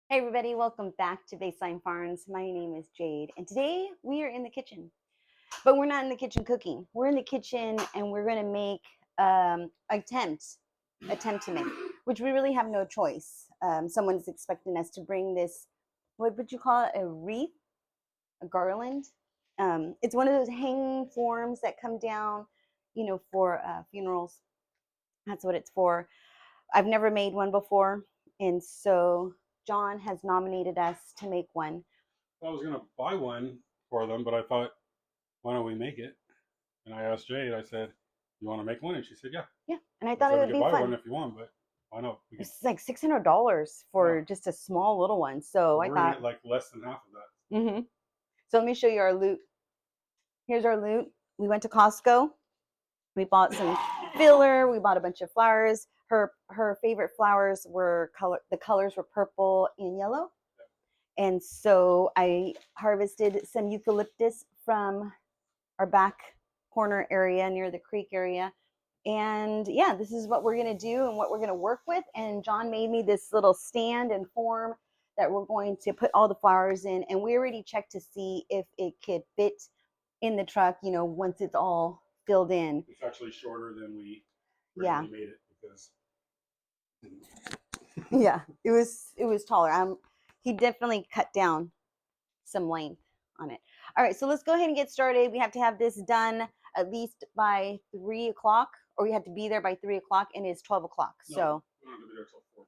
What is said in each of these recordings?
Hey everybody, welcome back to Baseline Farms. My name is Jade, and today we are in the kitchen. But we're not in the kitchen cooking. We're in the kitchen and we're going to make attempt to make, which we really have no choice. Someone's expecting us to bring this, what would you call it, a wreath, a garland. It's one of those hanging forms that come down, for funerals. That's what it's for. I've never made one before, and so John has nominated us to make one. I was gonna buy one for them, but I thought, why don't we make it? And I asked Jade. I said, "You want to make one?" And she said, "Yeah." Yeah, and I I thought it said we would could be buy one fun. if you want, but why not? We could. It's like $600 for Yeah. just a small little one. So I We're gonna thought, get like less than half of that. mm-hmm. So let me show you our loot. Here's our loot. We went to Costco. We bought some filler. We bought a bunch of flowers. Her favorite flowers were the colors were purple and yellow. And so I harvested some eucalyptus from our back corner area near the creek area. And yeah, this is what we're going to do and what we're going to work with. And John made me this little stand and form that we're going to put all the flowers in. And we already checked to see if it could fit in the truck, once it's all filled in. It's actually shorter than we Yeah. originally made it because. Yeah, it was taller. He definitely cut down some length on it. All right, so let's go ahead and get started. We have to have this done at least by 3 o'clock, or we have to be there by 3 o'clock, and it's 12 o'clock. No, so we don't have to be there till 4:30.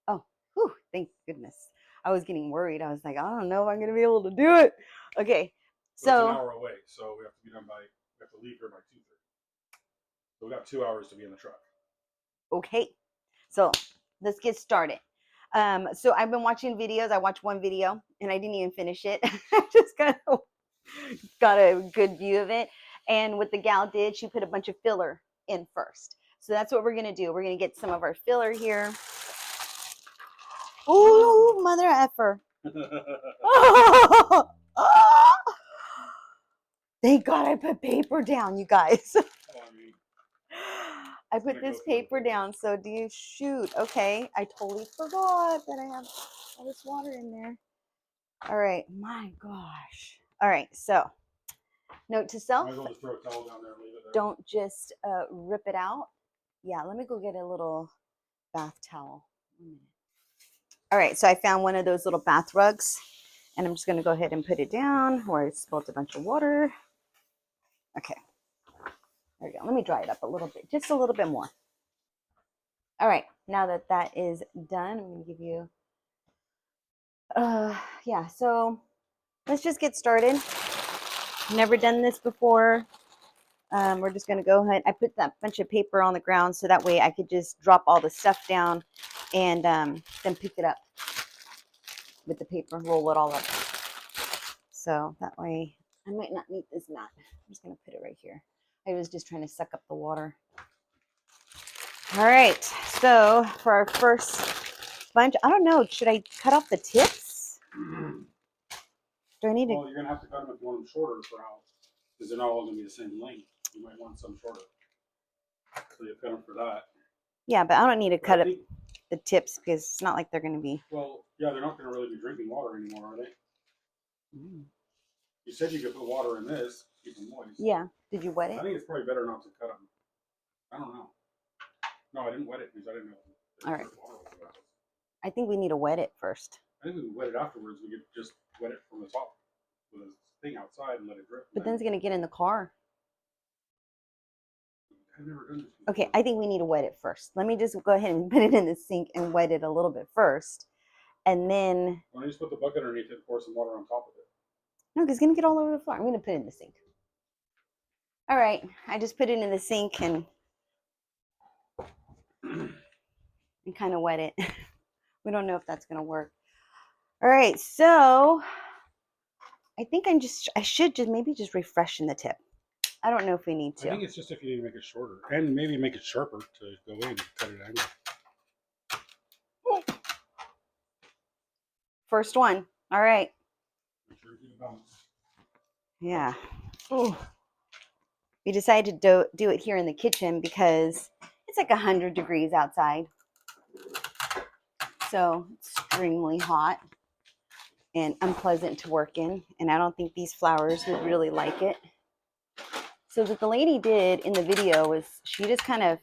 Oh, whew, thank goodness. I was getting worried. I was like, I don't know if I'm gonna be able to do it. Okay, So it's an so hour away, so we have to be done by. We have to leave here by 2:30. So we got 2 hours to be in the truck. okay, so let's get started. So I've been watching videos. I watched one video and I didn't even finish it. I just got a good view of it. And what the gal did, she put a bunch of filler in first. So that's what we're gonna do. We're gonna get some of our filler here. Ooh, mother effer. Oh, oh. Thank God I put paper down, you guys. I put this paper down. So do you shoot? Okay. I totally forgot that I have all this water in there. All right. My gosh. All right. So note to self. Might as well just throw a towel down there and leave it there. Don't just rip it out. Yeah. Let me go get a little bath towel. All right. So I found one of those little bath rugs. And I'm just going to go ahead and put it down where I spilled a bunch of water. Okay. There we go. Let me dry it up a little bit, just a little bit more. All right. Now that that is done, I'm going to give you, yeah. So let's just get started. Never done this before. We're just going to go ahead. I put that bunch of paper on the ground so that way I could just drop all the stuff down and then pick it up with the paper, roll it all up. So that way I might not need this mat. I'm just going to put it right here. I was just trying to suck up the water. All right, so for our first bunch, I don't know, should I cut off the tips? Do I need Well, you're going to have to cut them if you want them shorter for how, because they're not all going to be the same length. You might want some shorter. So you cut them for that. Yeah, but I don't need to cut up the tips because it's not like they're going to be. Well, yeah, they're not going to really be drinking water anymore, are they? You said you could put water in this, keep them moist. Yeah. Did you wet it? I think it's probably better not to cut them. I don't know. No, I didn't wet it because I didn't know. All right. I think we need to wet it first. I think we wet it afterwards. We could just wet it from the top with a thing outside and let it drip. But then it's going to get in the car. I've never done this before. Okay, I think we need to wet it first. Let me just go ahead and put it in the sink and wet it a little bit first. And then. Why don't you just put the bucket underneath it and pour some water on top of it? No, because it's going to get all over the floor. I'm going to put it in the sink. All right, I just put it in the sink and kind of wet it. We don't know if that's going to work. All right, so I think I should just maybe just refreshen the tip. I don't know if we need to. I think it's just if you need to make it shorter and maybe make it sharper to go in and cut it angle. First one. All right. Yeah. Ooh. We decided to do it here in the kitchen because it's like 100 degrees outside. So extremely hot and unpleasant to work in. And I don't think these flowers would really like it. So what the lady did in the video was she just kind of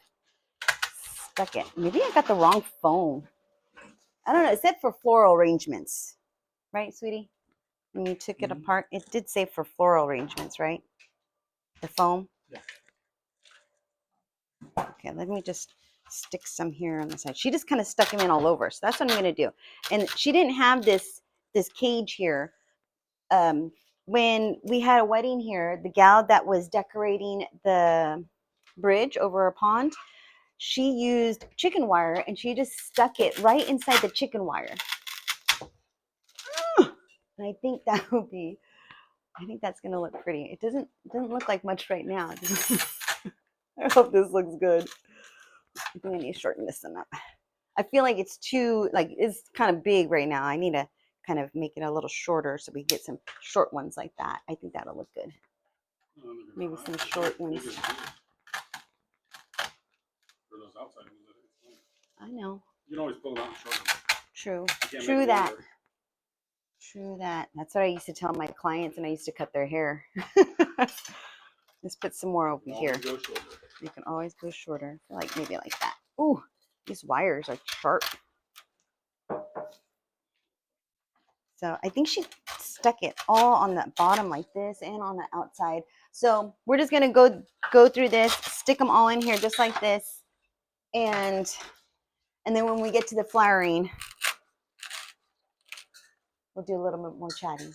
stuck it. Maybe I got the wrong foam. I don't know. It said for floral arrangements, right, sweetie? When you took it apart, it did say for floral arrangements, right? The foam. Yeah. Okay, let me just stick some here on the side. She just kind of stuck them in all over. So that's what I'm going to do. And she didn't have this cage here. When we had a wedding here, the gal that was decorating the bridge over a pond, she used chicken wire and she just stuck it right inside the chicken wire. And I think that would be, I think that's going to look pretty. It doesn't look like much right now. I hope this looks good. I think I need to shorten this one up. I feel like it's too, like, it's kind of big right now. I need to kind of make it a little shorter so we get some short ones like that. I think that'll look good. Maybe some short ones. For those outside ones, I know. you can always pull them out and shorten them. True. You can't True make it that. longer. True that. That's what I used to tell my clients, and I used to cut their hair. Let's put some more over here. You can always go shorter. I feel like maybe like that. Ooh, these wires are sharp. So I think she stuck it all on the bottom like this and on the outside. So we're just gonna go through this, stick them all in here just like this, and then when we get to the flowering, we'll do a little bit more chatting.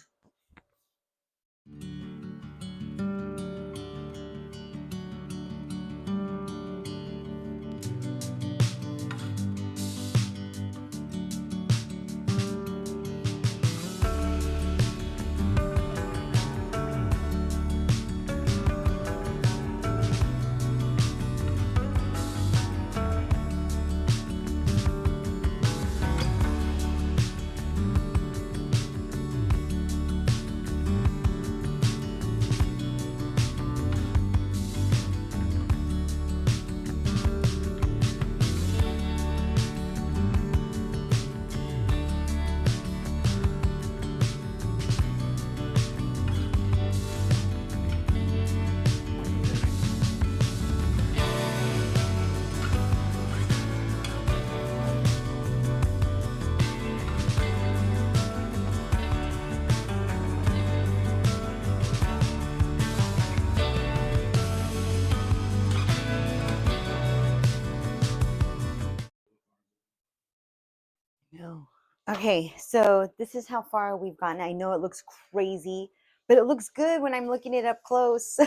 No. Okay, so this is how far we've gotten. I know it looks crazy, but it looks good when I'm looking it up close.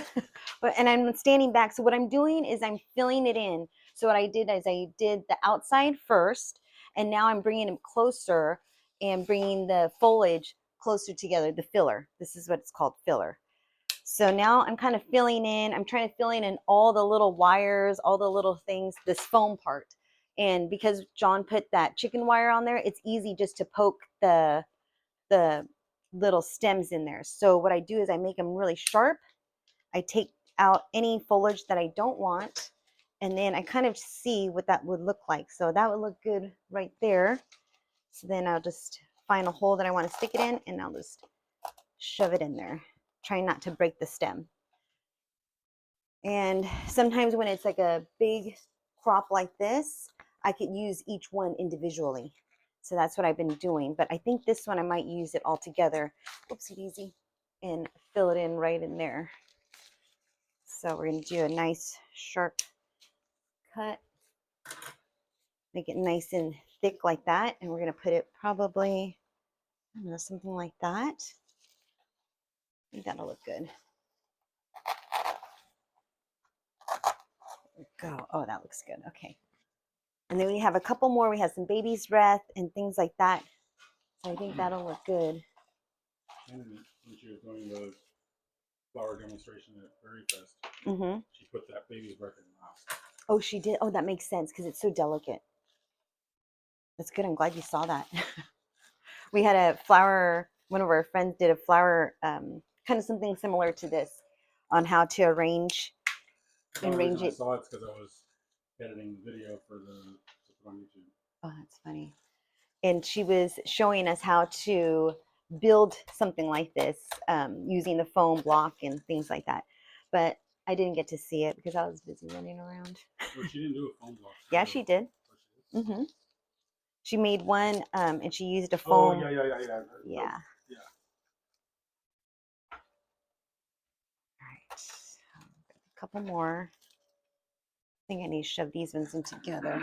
And I'm standing back. So what I'm doing is I'm filling it in. So what I did is I did the outside first, and now I'm bringing them closer and bringing the foliage closer together, the filler. This is what it's called, filler. So now I'm kind of filling in. I'm trying to fill in all the little wires, all the little things, this foam part. And because John put that chicken wire on there, it's easy just to poke the little stems in there. So what I do is I make them really sharp. I take out any foliage that I don't want, and then I kind of see what that would look like. So that would look good right there. So then I'll just find a hole that I want to stick it in, and I'll just shove it in there, trying not to break the stem. And sometimes when it's like a big crop like this, I could use each one individually. So that's what I've been doing. But I think this one I might use it all together. Oopsie daisy. And fill it in right in there. So we're going to do a nice sharp cut. Make it nice and thick like that. And we're going to put it probably, I don't know, something like that. I think that'll look good. There we go. Oh, that looks good. Okay. And then we have a couple more. We have some baby's breath and things like that. So I think that'll look good. And when she was doing the flower demonstration at Berry Fest, she put that baby's breath in last. Oh, she did. Oh, that makes sense because it's so delicate. That's good. I'm glad you saw that. We had a flower, one of our friends did a flower, kind of something similar to this on how to arrange it. I saw it because I was editing the video for the to put on YouTube. Oh, that's funny. and she was showing us how to build something like this using the foam block and things like that. But I didn't get to see it because I was busy running around. Well, she didn't do a foam block. Yeah, she did. Oh, she did? She made one, and she used a Oh, foam. yeah. Yeah. Yeah. All right. A couple more. I think I need to shove these ones in together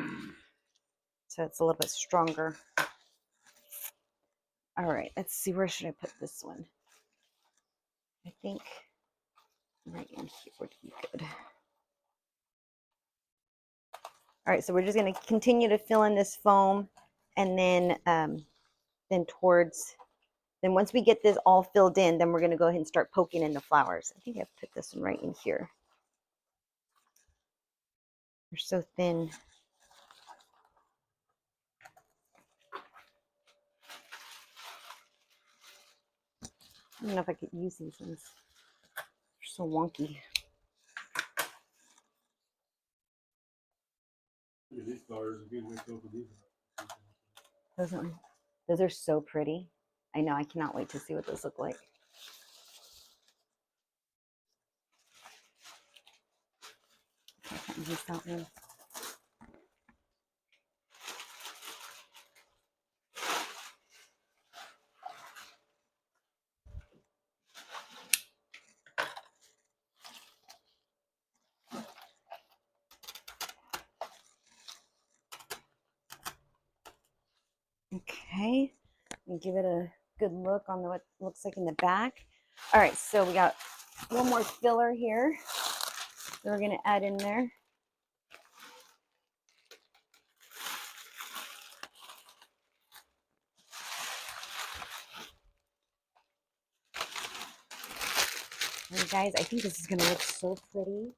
so it's a little bit stronger. All right, let's see. Where should I put this one? I think right in here would be good. All right, so we're just going to continue to fill in this foam, and then once we get this all filled in, then we're going to go ahead and start poking in the flowers. I think I put this one right in here. They're so thin. I don't know if I could use these ones. They're so wonky. These flowers again, we filled with these. Those are so pretty. I know. I cannot wait to see what those look like. I can't use that one. Okay, and give it a good look on what it looks like in the back. All right, so we got one more filler here that we're going to add in there. And guys, I think this is going to look so pretty.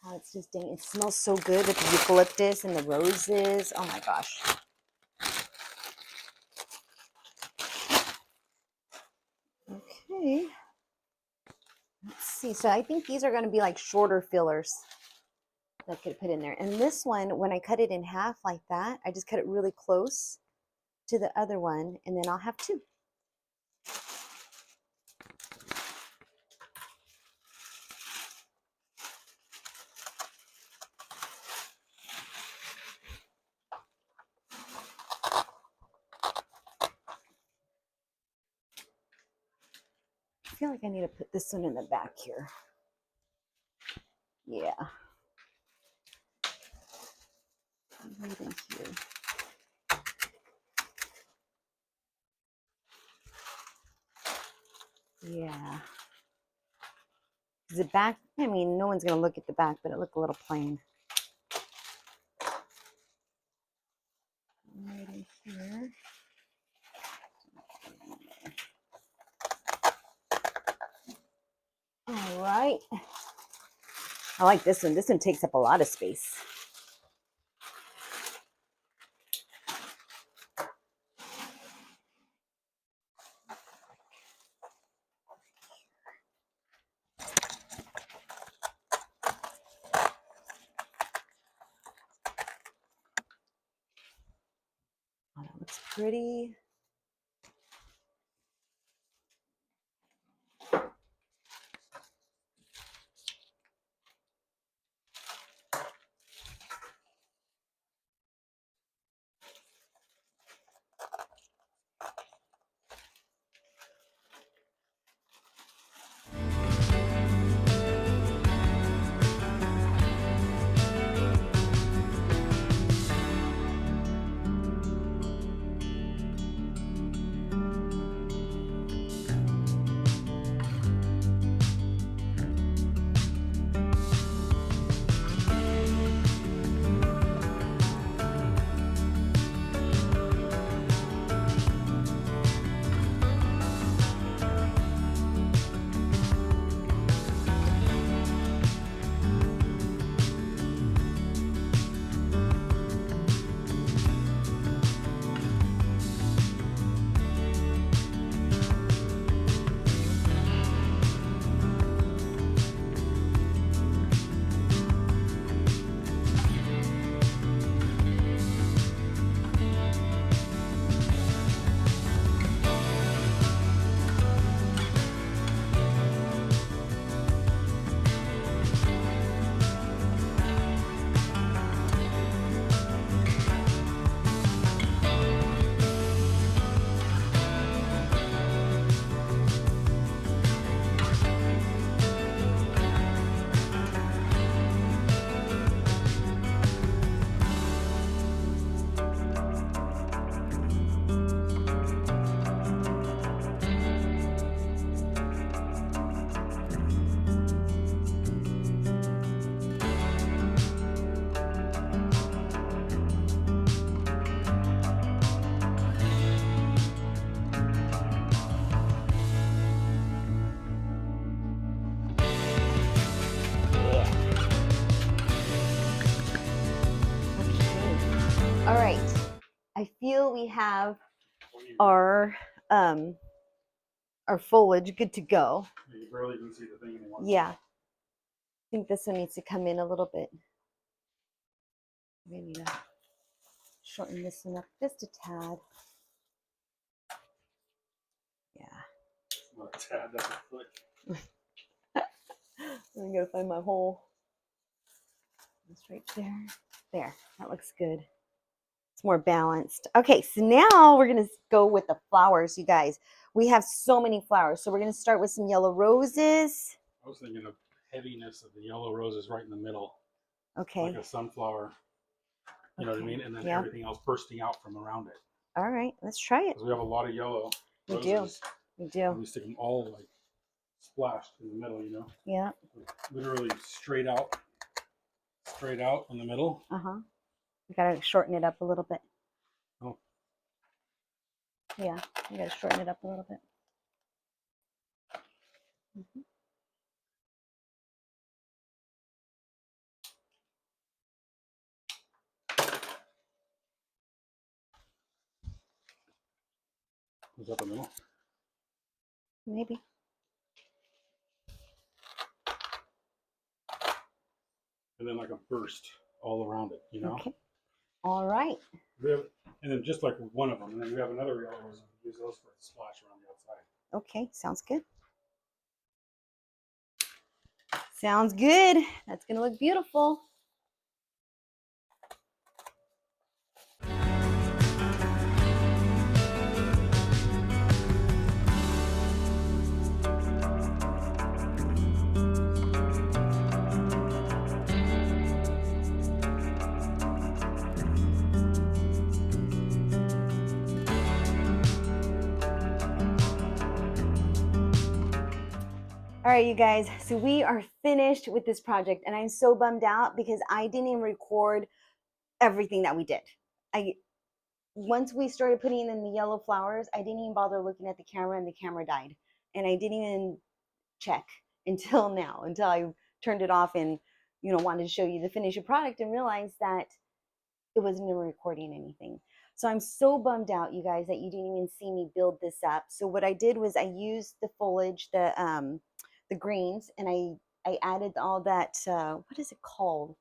How it's just, it smells so good with the eucalyptus and the roses. Oh my gosh. Okay. Let's see. So I think these are going to be like shorter fillers that I could put in there. And this one, when I cut it in half like that, I just cut it really close to the other one, and then I'll have two. I feel like I need to put this one in the back here. Yeah. Right in here. Yeah. The back, I mean, no one's going to look at the back, but it looked a little plain. Right in here. All right. I like this one. This one takes up a lot of space. Oh, that looks pretty. I feel we have our foliage good to go. You barely even see the thing anymore. Yeah. I think this one needs to come in a little bit. We need to shorten this one up just a tad. Yeah. Not a tad, that's a foot. I'm gonna find my hole. It's right there. There, that looks good. It's more balanced. Okay, so now we're gonna go with the flowers, you guys. We have so many flowers. So we're gonna start with some yellow roses. I was thinking of heaviness of the yellow roses right in the middle. Okay. Like a sunflower. You know what I mean? And then everything else bursting out from around it. All right, let's try it. Because we have a lot of yellow roses. We do. And we stick them all like splashed in the middle, you know? Yeah. Literally straight out in the middle. Uh-huh. We gotta shorten it up a little bit. Oh. Yeah, we gotta shorten it up a little bit. Mm-hmm. Is that the middle? Maybe. And then like a burst all around it, you know? Okay. All right. And then just like one of them, and then we have another yellow rose, and we use those for a splash around the outside. Okay, sounds good. Sounds good. That's gonna look beautiful. All right, you guys, so we are finished with this project and I'm so bummed out because I didn't even record everything that we did. Once we started putting in the yellow flowers, I didn't even bother looking at the camera and the camera died. And I didn't even check until now, until I turned it off and, you know, wanted to show you the finished product and realized that it wasn't even recording anything. So I'm so bummed out, you guys, that you didn't even see me build this up. So what I did was I used the foliage, the greens, and I added all that, what is it called?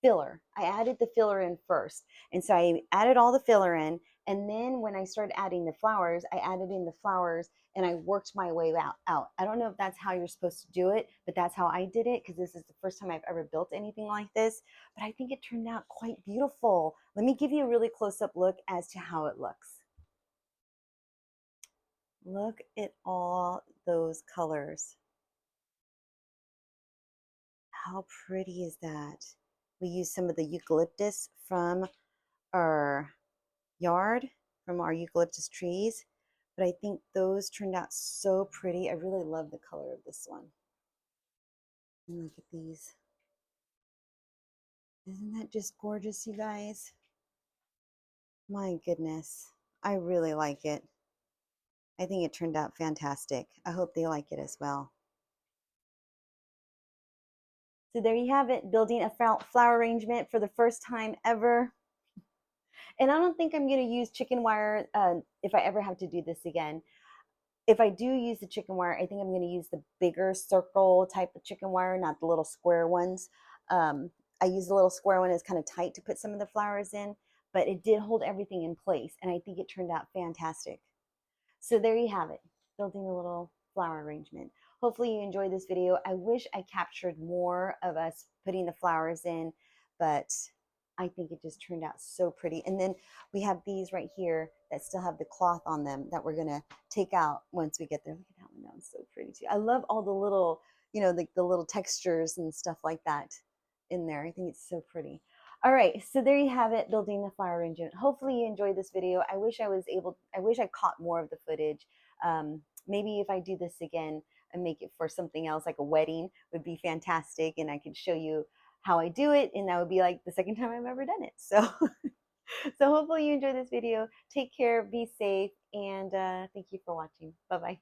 Filler. I added the filler in first. And so I added all the filler in. And then when I started adding the flowers, I added in the flowers and I worked my way out. I don't know if that's how you're supposed to do it, but that's how I did it because this is the first time I've ever built anything like this. But I think it turned out quite beautiful. Let me give you a really close-up look as to how it looks. Look at all those colors. How pretty is that? We used some of the eucalyptus from our yard, from our eucalyptus trees, but I think those turned out so pretty. I really love the color of this one. And look at these. Isn't that just gorgeous, you guys? My goodness, I really like it. I think it turned out fantastic. I hope they like it as well. So there you have it, building a flower arrangement for the first time ever. And I don't think I'm going to use chicken wire if I ever have to do this again. If I do use the chicken wire, I think I'm going to use the bigger circle type of chicken wire, not the little square ones. I use the little square one. It's kind of tight to put some of the flowers in, but it did hold everything in place, and I think it turned out fantastic. So there you have it, building a little flower arrangement. Hopefully you enjoyed this video. I wish I captured more of us putting the flowers in, but I think it just turned out so pretty. And then we have these right here that still have the cloth on them that we're gonna take out once we get there. Look at that one, that one's so pretty too. I love all the little, you know, the little textures and stuff like that in there. I think it's so pretty. All right, so there you have it, building the flower arrangement. Hopefully you enjoyed this video. I wish I caught more of the footage. Maybe if I do this again and make it for something else, like a wedding, would be fantastic, and I could show you how I do it, and that would be like the second time I've ever done it. So, so hopefully you enjoyed this video. Take care, be safe, and thank you for watching. Bye-bye.